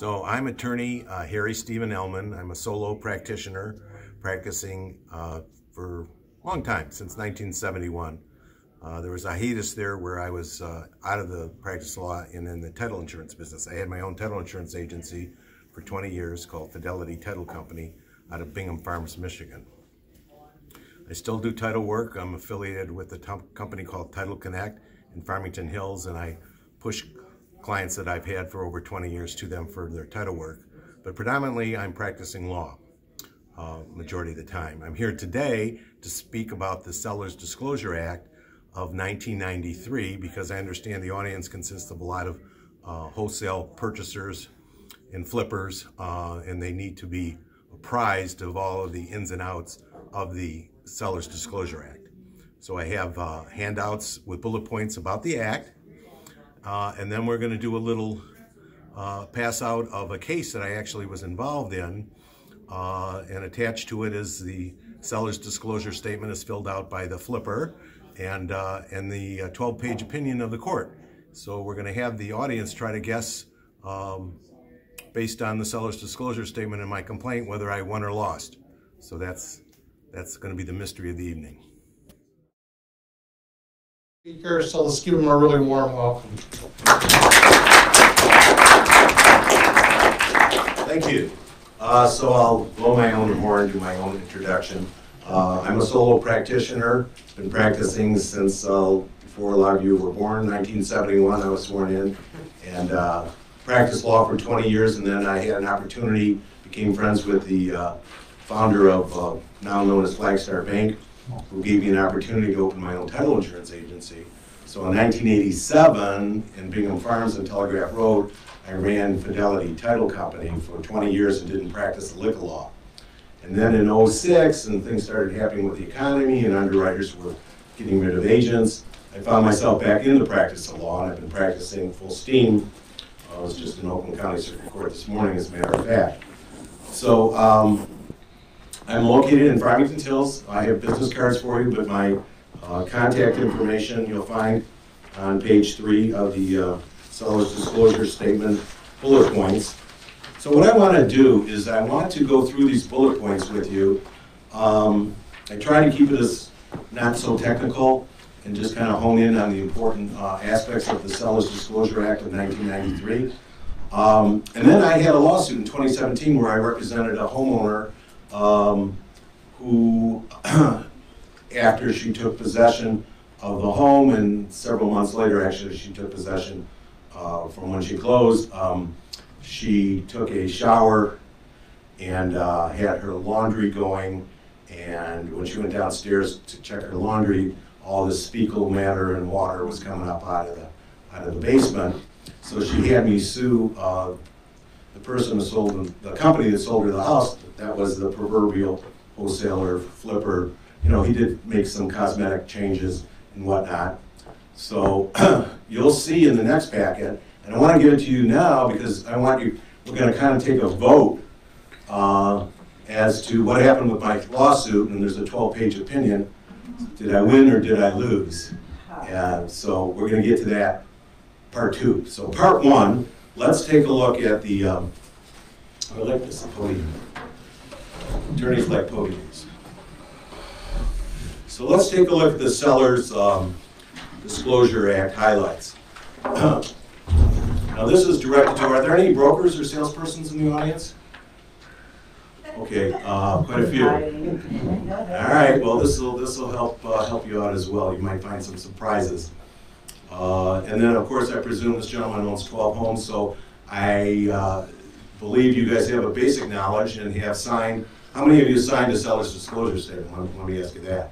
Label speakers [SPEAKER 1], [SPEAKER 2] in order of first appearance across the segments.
[SPEAKER 1] So I'm attorney Harry Steven Ellman. I'm a solo practitioner practicing for a long time, since 1971. There was a hiatus there where I was out of the practice law and in the title insurance business. I had my own title insurance agency for 20 years called Fidelity Title Company out of Bingham Farms, Michigan. I still do title work. I'm affiliated with a company called Title Connect in Farmington Hills, and I push clients that I've had for over 20 years to them for their title work. But predominantly, I'm practicing law majority of the time. I'm here today to speak about the Seller's Disclosure Act of 1993 because I understand the audience consists of a lot of wholesale purchasers and flippers, and they need to be apprised of all of the ins and outs of the Seller's Disclosure Act. So I have handouts with bullet points about the Act, and then we're going to do a little pass out of a case that I actually was involved in, and attached to it is the Seller's Disclosure Statement is filled out by the flipper, and the 12-page opinion of the court. So we're going to have the audience try to guess, based on the Seller's Disclosure Statement and my complaint, whether I won or lost. So that's going to be the mystery of the evening.
[SPEAKER 2] Speakers, so let's give them a really warm welcome.
[SPEAKER 1] Thank you. So I'll blow my own horn, do my own introduction. I'm a solo practitioner. Been practicing since before a lot of you were born. 1971, I was sworn in, and practiced law for 20 years. And then I had an opportunity, became friends with the founder of now known as Flagstar Bank, who gave me an opportunity to open my own title insurance agency. So in 1987, in Bingham Farms and Telegraph Road, I ran Fidelity Title Company for 20 years and didn't practice the liquor law. And then in 06, and things started happening with the economy and underwriters were getting rid of agents, I found myself back in the practice of law, and I've been practicing full steam. I was just in Oakland County Circuit Court this morning, as a matter of fact. So I'm located in Farmington Hills. I have business cards for you, but my contact information you'll find on page 3 of the Seller's Disclosure Statement bullet points. So what I want to do is I want to go through these bullet points with you. I try to keep it as not so technical and just kind of hone in on the important aspects of the Seller's Disclosure Act of 1993. And then I had a lawsuit in 2017 where I represented a homeowner who, after she took possession of the home, and several months later, actually, she took possession from when she closed, she took a shower and had her laundry going, and when she went downstairs to check her laundry, all this fecal matter and water was coming up out of the basement. So she had me sue the person who sold the company that sold her the house. That was the proverbial wholesaler, flipper. You know, he did make some cosmetic changes and whatnot. So you'll see in the next packet, and I want to give it to you now because I want you, we're going to kind of take a vote as to what happened with my lawsuit, and there's a 12-page opinion. Did I win or did I lose? And so we're going to get to that part 2. So part 1, let's take a look at the, I like this podium. Attorneys like podiums. So let's take a look at the Seller's Disclosure Act highlights. Now this is directed to, are there any brokers or salespersons in the audience? Okay, quite a few. All right, well this will help you out as well. You might find some surprises. And then of course I presume this gentleman owns 12 homes, so I believe you guys have a basic knowledge and have signed. How many of you signed a Seller's Disclosure Statement? Let me ask you that.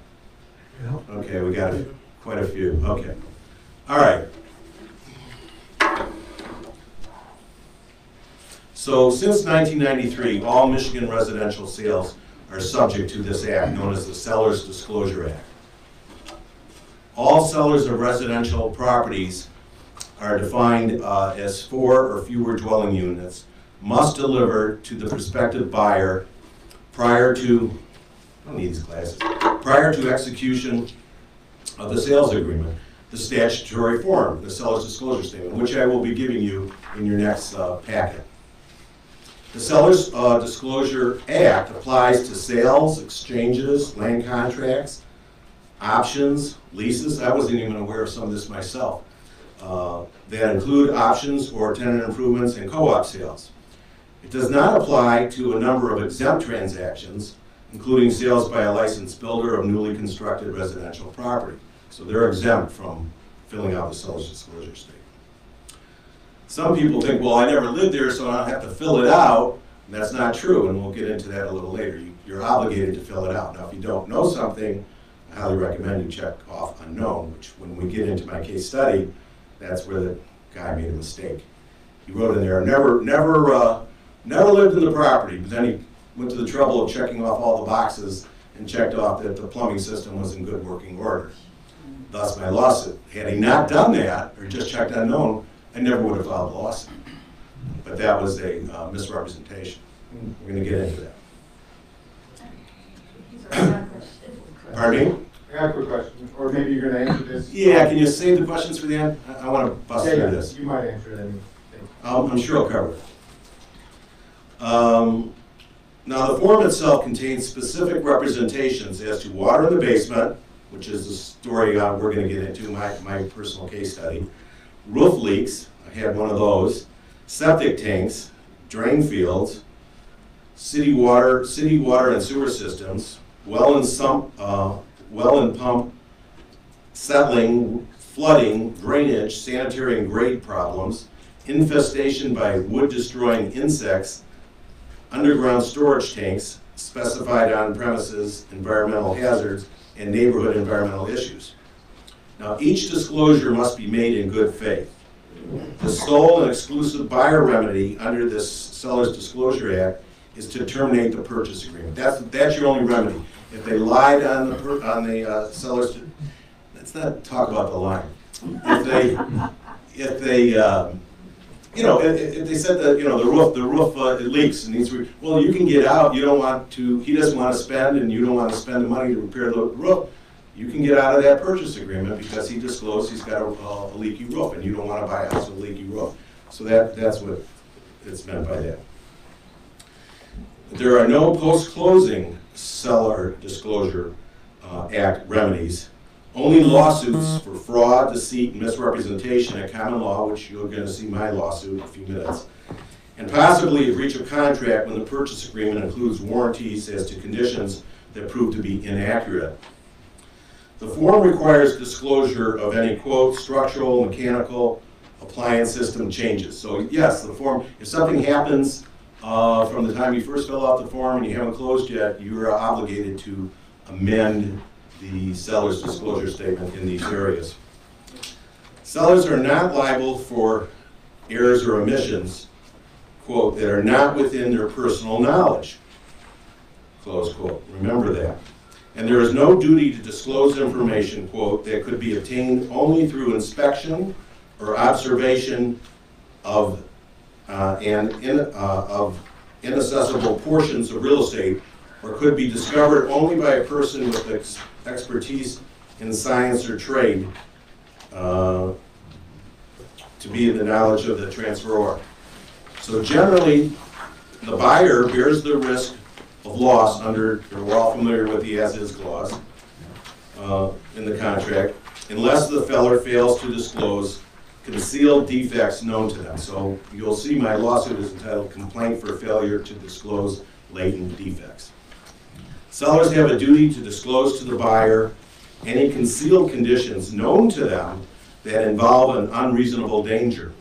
[SPEAKER 1] Yeah. Okay, we got quite a few. Okay. All right. So since 1993, all Michigan residential sales are subject to this act known as the Seller's Disclosure Act. All sellers of residential properties are defined as 4 or fewer dwelling units, must deliver to the prospective buyer prior to, I don't need these glasses, prior to execution of the sales agreement, the statutory form, the Seller's Disclosure Statement, which I will be giving you in your next packet. The Sellers Disclosure Act applies to sales, exchanges, land contracts, options, leases. I wasn't even aware of some of this myself. That include options or tenant improvements and co-op sales. It does not apply to a number of exempt transactions, including sales by a licensed builder of newly constructed residential property. So they're exempt from filling out the seller's disclosure statement. Some people think, well, I never lived there, so I don't have to fill it out. And that's not true, and we'll get into that a little later. You're obligated to fill it out. Now, if you don't know something, I highly recommend you check off unknown, which when we get into my case study, that's where the guy made a mistake. He wrote in there, never lived in the property, but then he went to the trouble of checking off all the boxes and checked off that the plumbing system was in good working order. Thus my lawsuit. Had he not done that, or just checked unknown, I never would have filed a lawsuit. But that was a misrepresentation. We're going to get into that. Pardon me?
[SPEAKER 2] I got a quick question, or maybe you're going to answer this.
[SPEAKER 1] Yeah, can you save the questions for the end? I want to bust through this.
[SPEAKER 2] You might answer it anything.
[SPEAKER 1] I'm sure I'll cover it. Now, the form itself contains specific representations as to water in the basement, which is the story we're going to get into, my personal case study, roof leaks, I had one of those, septic tanks, drain fields, city water and sewer systems, well and pump, settling, flooding, drainage, sanitary and grade problems, infestation by wood-destroying insects, underground storage tanks, specified on-premises environmental hazards, and neighborhood environmental issues. Now, each disclosure must be made in good faith. The sole and exclusive buyer remedy under this Sellers Disclosure Act is to terminate the purchase agreement. That's your only remedy. If they lied on the sellers, let's not talk about the lying. If they said that the roof it leaks and needs well, you can get out. You don't want to. He doesn't want to spend, and you don't want to spend the money to repair the roof. You can get out of that purchase agreement because he disclosed he's got a leaky roof, and you don't want to buy a house with a leaky roof. So that's what it's meant by that. There are no post-closing Seller Disclosure Act remedies. Only lawsuits for fraud, deceit, and misrepresentation at common law, which you're going to see my lawsuit in a few minutes, and possibly a breach of contract when the purchase agreement includes warranties as to conditions that prove to be inaccurate. The form requires disclosure of any, quote, structural, mechanical, appliance system changes. So yes, the form, if something happens from the time you first fill out the form and you haven't closed yet, you are obligated to amend the seller's disclosure statement in these areas. Sellers are not liable for errors or omissions, quote, that are not within their personal knowledge, close quote. Remember that. And there is no duty to disclose information, quote, that could be obtained only through inspection or observation of inaccessible portions of real estate, or could be discovered only by a person with expertise in science or trade to be in the knowledge of the transferor. So generally, the buyer bears the risk of loss under, we're all familiar with the as-is clause in the contract, unless the seller fails to disclose concealed defects known to them. So you'll see my lawsuit is entitled Complaint for Failure to Disclose Latent Defects. Sellers have a duty to disclose to the buyer any concealed conditions known to them that involve an unreasonable danger.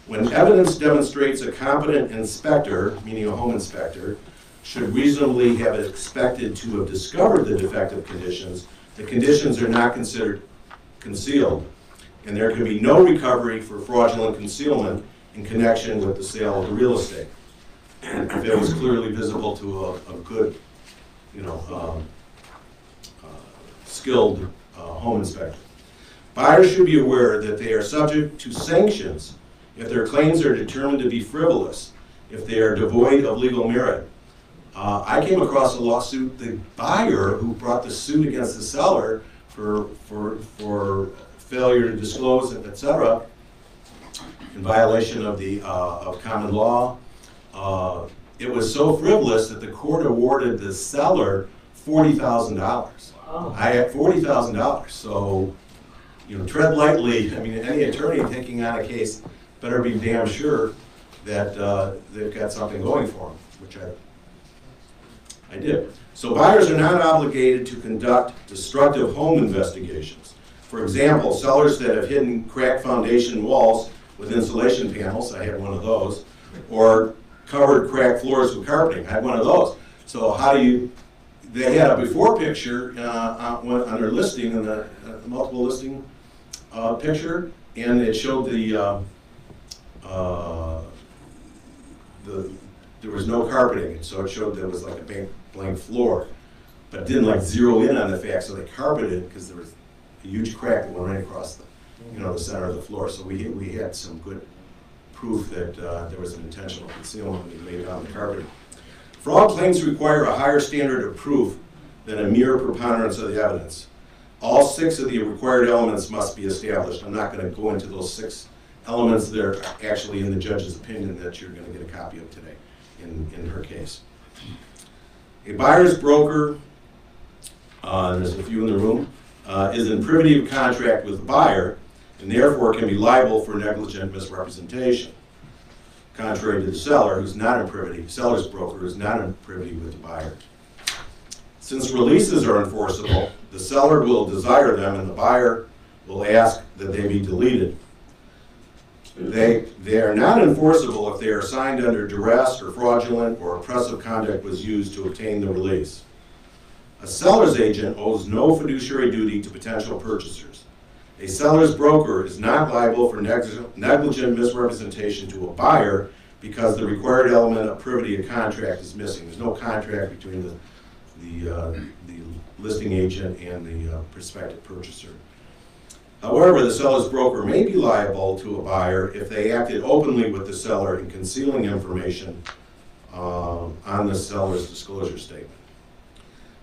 [SPEAKER 1] When evidence demonstrates a competent inspector, meaning a home inspector, should reasonably have expected to have discovered the defective conditions, the conditions are not considered concealed, and there can be no recovery for fraudulent concealment in connection with the sale of the real estate. And if it was clearly visible to a good, skilled home inspector. Buyers should be aware that they are subject to sanctions if their claims are determined to be frivolous, if they are devoid of legal merit. I came across a lawsuit, the buyer who brought the suit against the seller for failure to disclose, etc., in violation of the of common law, it was so frivolous that the court awarded the seller $40,000. I had $40,000. So, you know, tread lightly. I mean, any attorney taking on a case better be damn sure that they've got something going for them, which I did. So buyers are not obligated to conduct destructive home investigations. For example, sellers that have hidden cracked foundation walls with insulation panels, I had one of those, or covered cracked floors with carpeting, I had one of those. So how do you, they had a before picture on their listing, in the multiple listing picture, and it showed there was no carpeting, and so it showed there was like a blank floor, but it didn't like zero in on the fact, so they carpeted because there was a huge crack that went right across the, you know, the center of the floor. So we had some good proof that there was an intentional concealment when we laid down the carpeting. Fraud claims require a higher standard of proof than a mere preponderance of the evidence. All 6 of the required elements must be established. I'm not going to go into those 6 elements that are actually in the judge's opinion that you're going to get a copy of today in her case. A buyer's broker, there's a few in the room, is in privity of contract with the buyer and therefore can be liable for negligent misrepresentation. Contrary to the seller, who's not in privity, seller's broker is not in privity with the buyer. Since releases are enforceable, the seller will desire them and the buyer will ask that they be deleted. They are not enforceable if they are signed under duress or fraudulent or oppressive conduct was used to obtain the release. A seller's agent owes no fiduciary duty to potential purchasers. A seller's broker is not liable for negligent misrepresentation to a buyer because the required element of privity of contract is missing. There's no contract between the listing agent and the prospective purchaser. However, the seller's broker may be liable to a buyer if they acted openly with the seller in concealing information on the seller's disclosure statement.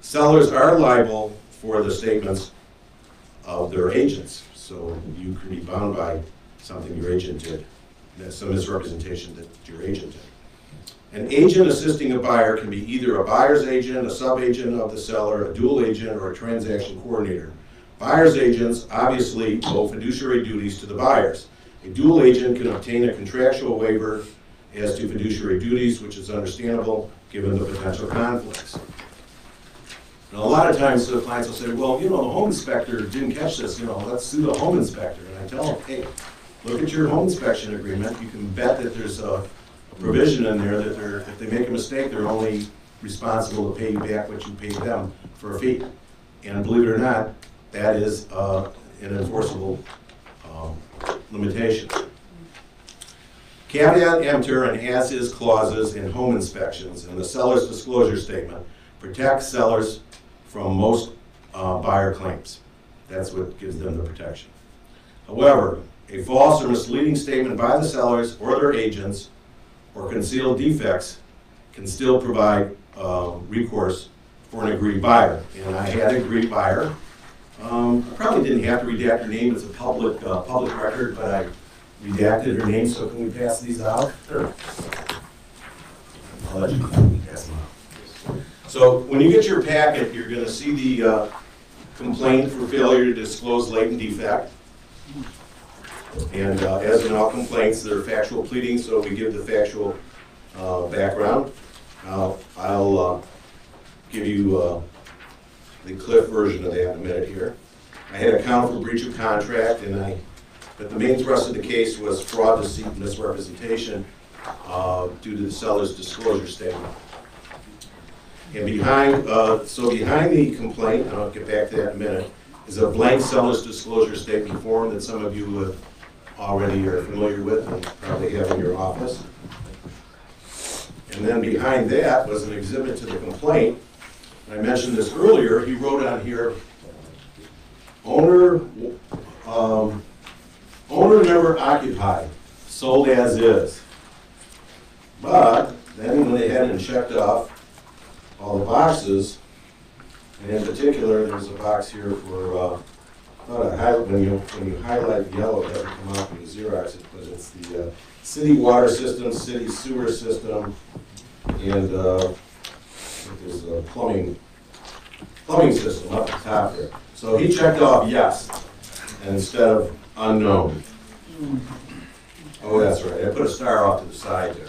[SPEAKER 1] Sellers are liable for the statements of their agents, so you can be bound by something your agent did, some misrepresentation that your agent did. An agent assisting a buyer can be either a buyer's agent, a sub-agent of the seller, a dual agent, or a transaction coordinator. Buyer's agents obviously owe fiduciary duties to the buyers. A dual agent can obtain a contractual waiver as to fiduciary duties, which is understandable given the potential conflicts. Now, a lot of times the clients will say, well, you know, the home inspector didn't catch this, you know, let's sue the home inspector. And I tell them, hey, look at your home inspection agreement. You can bet that there's a provision in there that if they make a mistake, they're only responsible to pay you back what you paid them for a fee. And believe it or not, that is an enforceable limitation. Caveat emptor and as-is clauses in home inspections and the seller's disclosure statement protect sellers from most buyer claims. That's what gives them the protection. However, a false or misleading statement by the sellers or their agents or concealed defects can still provide recourse for an aggrieved buyer. And I had an aggrieved buyer. I probably didn't have to redact her name. It's a public record, but I redacted her name, so can we pass these out? Sure. I'll let you pass them out. So when you get your packet, you're going to see the complaint for failure to disclose latent defect. And as in all complaints, they're factual pleadings, so we give the factual background. I'll give you the Cliff version of that in a minute here. I had a count for breach of contract, but the main thrust of the case was fraud, deceit, and misrepresentation due to the seller's disclosure statement. And behind the complaint, and I'll get back to that in a minute, is a blank seller's disclosure statement form that some of you already are familiar with and probably have in your office. And then behind that was an exhibit to the complaint. I mentioned this earlier. He wrote on here, owner never occupied, sold as is. But then when they hadn't checked off all the boxes, and in particular there's a box here for
[SPEAKER 3] when you highlight yellow, it doesn't come out when you Xerox it, but it's the city water system, city sewer system, and there's a plumbing system up the top there. So he checked off yes instead of unknown. Oh, that's right. I put a star off to the side there.